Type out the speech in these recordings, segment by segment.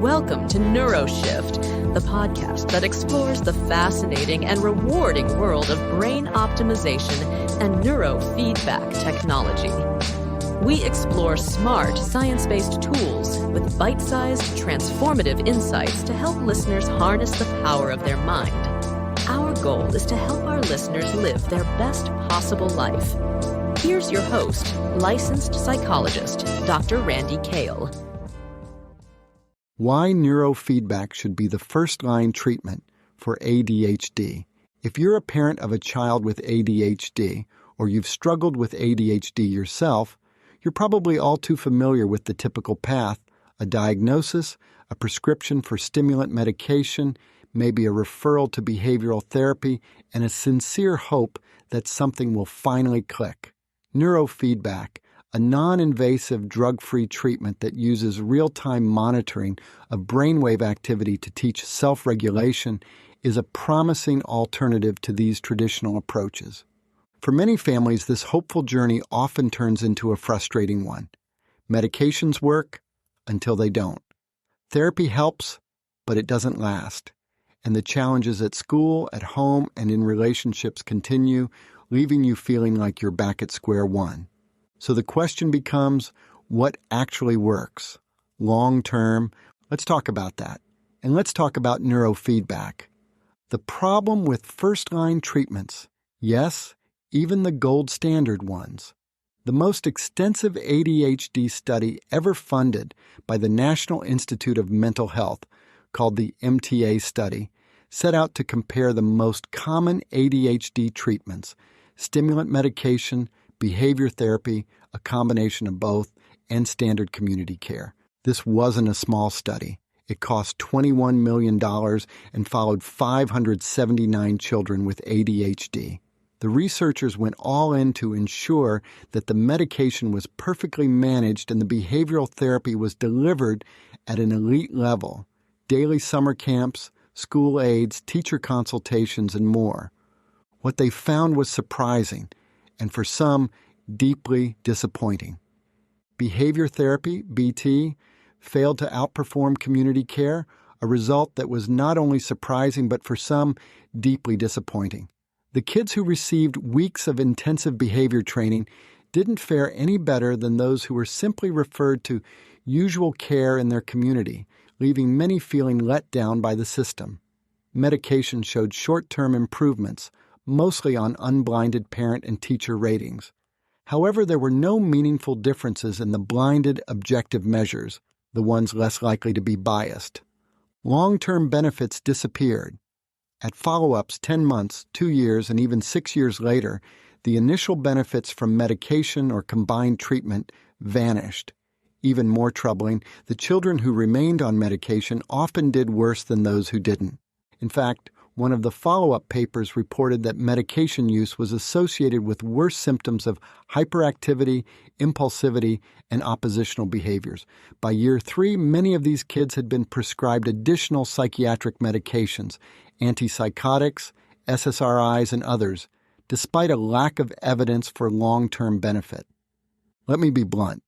Welcome to NeuroShift, the podcast that explores the fascinating and rewarding world of brain optimization and neurofeedback technology. We explore smart, science-based tools with bite-sized, transformative insights to help listeners harness the power of their mind. Our goal is to help our listeners live their best possible life. Here's your host, licensed psychologist, Dr. Randy Kale. Why neurofeedback should be the first-line treatment for ADHD. If you're a parent of a child with ADHD, or you've struggled with ADHD yourself, you're probably all too familiar with the typical path: a diagnosis, a prescription for stimulant medication, maybe a referral to behavioral therapy, and a sincere hope that something will finally click. Neurofeedback, a non-invasive drug-free treatment that uses real-time monitoring of brainwave activity to teach self-regulation, is a promising alternative to these traditional approaches. For many families, this hopeful journey often turns into a frustrating one. Medications work until they don't. Therapy helps, but it doesn't last. And the challenges at school, at home, and in relationships continue, leaving you feeling like you're back at square one. So the question becomes, what actually works? Long-term, let's talk about that. And let's talk about neurofeedback. The problem with first-line treatments, yes, even the gold standard ones. The most extensive ADHD study ever funded by the National Institute of Mental Health, called the MTA study, set out to compare the most common ADHD treatments: stimulant medication, behavior therapy, a combination of both, and standard community care. This wasn't a small study. It cost $21 million and followed 579 children with ADHD. The researchers went all in to ensure that the medication was perfectly managed and the behavioral therapy was delivered at an elite level: daily summer camps, school aids, teacher consultations, and more. What they found was surprising, and for some, deeply disappointing. Behavior therapy, BT, failed to outperform community care, a result that was not only surprising but for some, deeply disappointing. The kids who received weeks of intensive behavior training didn't fare any better than those who were simply referred to usual care in their community, leaving many feeling let down by the system. Medication showed short-term improvements, mostly on unblinded parent and teacher ratings. However, there were no meaningful differences in the blinded objective measures, the ones less likely to be biased. Long-term benefits disappeared. At follow-ups 10 months, 2 years, and even 6 years later, the initial benefits from medication or combined treatment vanished. Even more troubling, the children who remained on medication often did worse than those who didn't. In fact, one of the follow-up papers reported that medication use was associated with worse symptoms of hyperactivity, impulsivity, and oppositional behaviors. By year 3, many of these kids had been prescribed additional psychiatric medications, antipsychotics, SSRIs, and others, despite a lack of evidence for long-term benefit. Let me be blunt.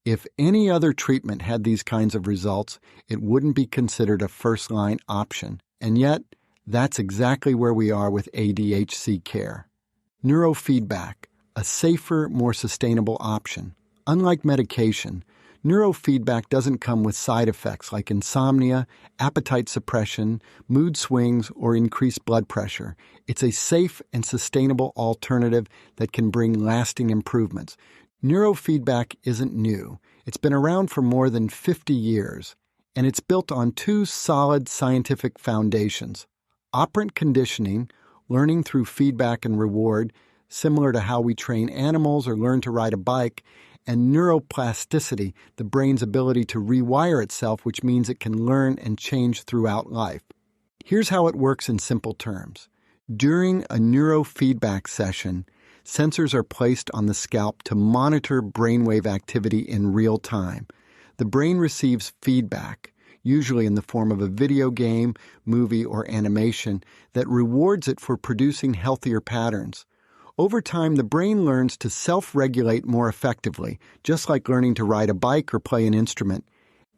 If any other treatment had these kinds of results, it wouldn't be considered a first-line option. And yet, that's exactly where we are with ADHD care. Neurofeedback, a safer, more sustainable option. Unlike medication, neurofeedback doesn't come with side effects like insomnia, appetite suppression, mood swings, or increased blood pressure. It's a safe and sustainable alternative that can bring lasting improvements. Neurofeedback isn't new. It's been around for more than 50 years, and it's built on 2 solid scientific foundations: operant conditioning, learning through feedback and reward, similar to how we train animals or learn to ride a bike, and neuroplasticity, the brain's ability to rewire itself, which means it can learn and change throughout life. Here's how it works in simple terms. During a neurofeedback session, sensors are placed on the scalp to monitor brainwave activity in real time. The brain receives feedback, usually in the form of a video game, movie, or animation, that rewards it for producing healthier patterns. Over time, the brain learns to self-regulate more effectively, just like learning to ride a bike or play an instrument.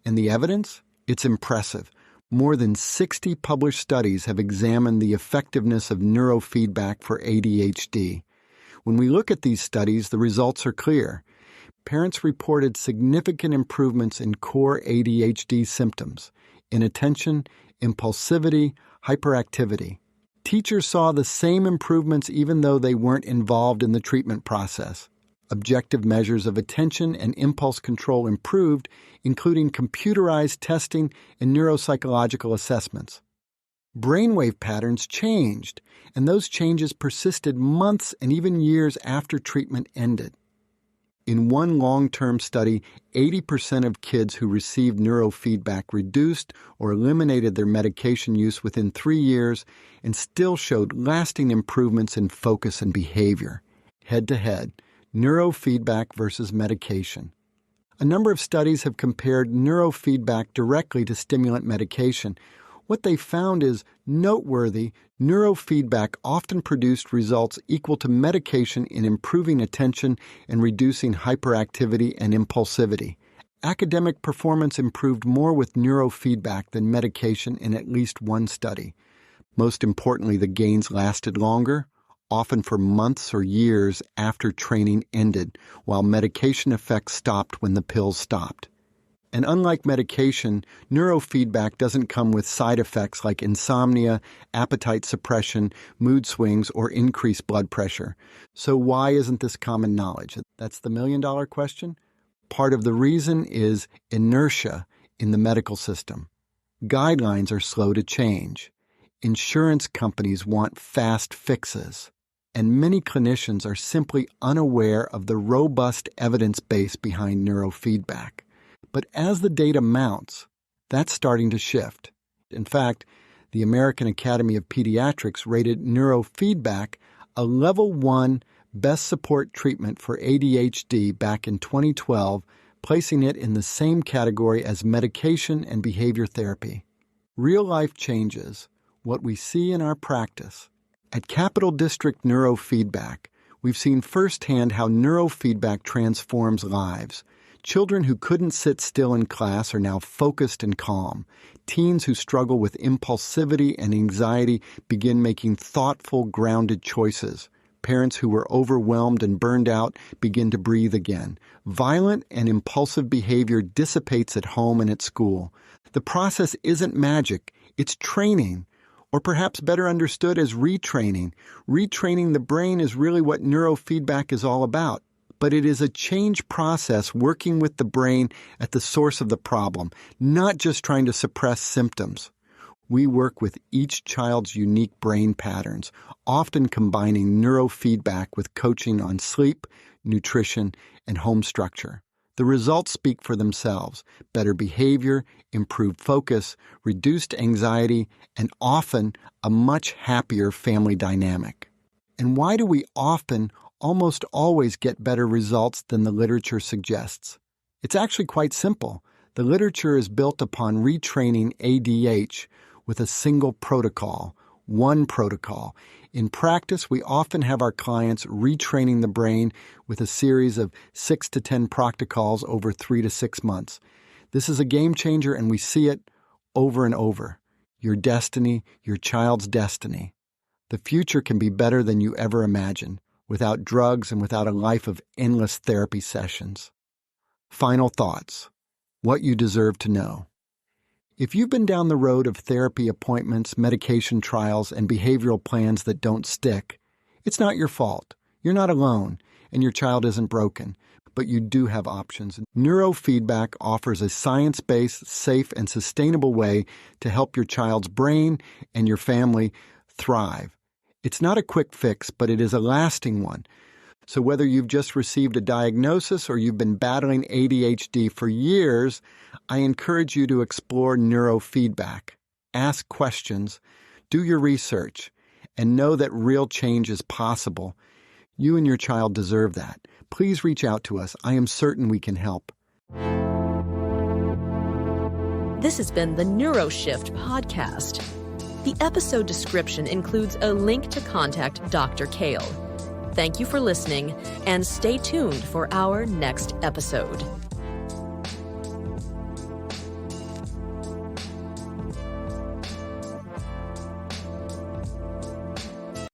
And the evidence? It's impressive. More than 60 published studies have examined the effectiveness of neurofeedback for ADHD. When we look at these studies, the results are clear. Parents reported significant improvements in core ADHD symptoms, inattention, impulsivity, hyperactivity. Teachers saw the same improvements even though they weren't involved in the treatment process. Objective measures of attention and impulse control improved, including computerized testing and neuropsychological assessments. Brainwave patterns changed, and those changes persisted months and even years after treatment ended. In one long-term study, 80% of kids who received neurofeedback reduced or eliminated their medication use within 3 years and still showed lasting improvements in focus and behavior. Head-to-head, neurofeedback versus medication. A number of studies have compared neurofeedback directly to stimulant medication. What they found is noteworthy. Neurofeedback often produced results equal to medication in improving attention and reducing hyperactivity and impulsivity. Academic performance improved more with neurofeedback than medication in at least one study. Most importantly, the gains lasted longer, often for months or years after training ended, while medication effects stopped when the pills stopped. And unlike medication, neurofeedback doesn't come with side effects like insomnia, appetite suppression, mood swings, or increased blood pressure. So why isn't this common knowledge? That's the million-dollar question. Part of the reason is inertia in the medical system. Guidelines are slow to change. Insurance companies want fast fixes. And many clinicians are simply unaware of the robust evidence base behind neurofeedback. But as the data mounts, that's starting to shift. In fact, the American Academy of Pediatrics rated neurofeedback a level 1 best support treatment for ADHD back in 2012, placing it in the same category as medication and behavior therapy. Real-life changes, what we see in our practice. At Capital District Neurofeedback, we've seen firsthand how neurofeedback transforms lives. Children who couldn't sit still in class are now focused and calm. Teens who struggle with impulsivity and anxiety begin making thoughtful, grounded choices. Parents who were overwhelmed and burned out begin to breathe again. Violent and impulsive behavior dissipates at home and at school. The process isn't magic, it's training. Or perhaps better understood as retraining. Retraining the brain is really what neurofeedback is all about. But it is a change process working with the brain at the source of the problem, not just trying to suppress symptoms. We work with each child's unique brain patterns, often combining neurofeedback with coaching on sleep, nutrition, and home structure. The results speak for themselves: better behavior, improved focus, reduced anxiety, and often a much happier family dynamic. And why do we often, almost always get better results than the literature suggests? It's actually quite simple. The literature is built upon retraining ADH with a single protocol, one protocol. In practice, we often have our clients retraining the brain with a series of 6 to 10 protocols over 3 to 6 months. This is a game changer, and we see it over and over. Your destiny, your child's destiny. The future can be better than you ever imagined, without drugs and without a life of endless therapy sessions. Final thoughts. What you deserve to know. If you've been down the road of therapy appointments, medication trials, and behavioral plans that don't stick, it's not your fault. You're not alone, and your child isn't broken, but you do have options. Neurofeedback offers a science-based, safe, and sustainable way to help your child's brain and your family thrive. It's not a quick fix, but it is a lasting one. So whether you've just received a diagnosis or you've been battling ADHD for years, I encourage you to explore neurofeedback. Ask questions, do your research, and know that real change is possible. You and your child deserve that. Please reach out to us. I am certain we can help. This has been the NeuroShift podcast. The episode description includes a link to contact Dr. Kale. Thank you for listening, and stay tuned for our next episode.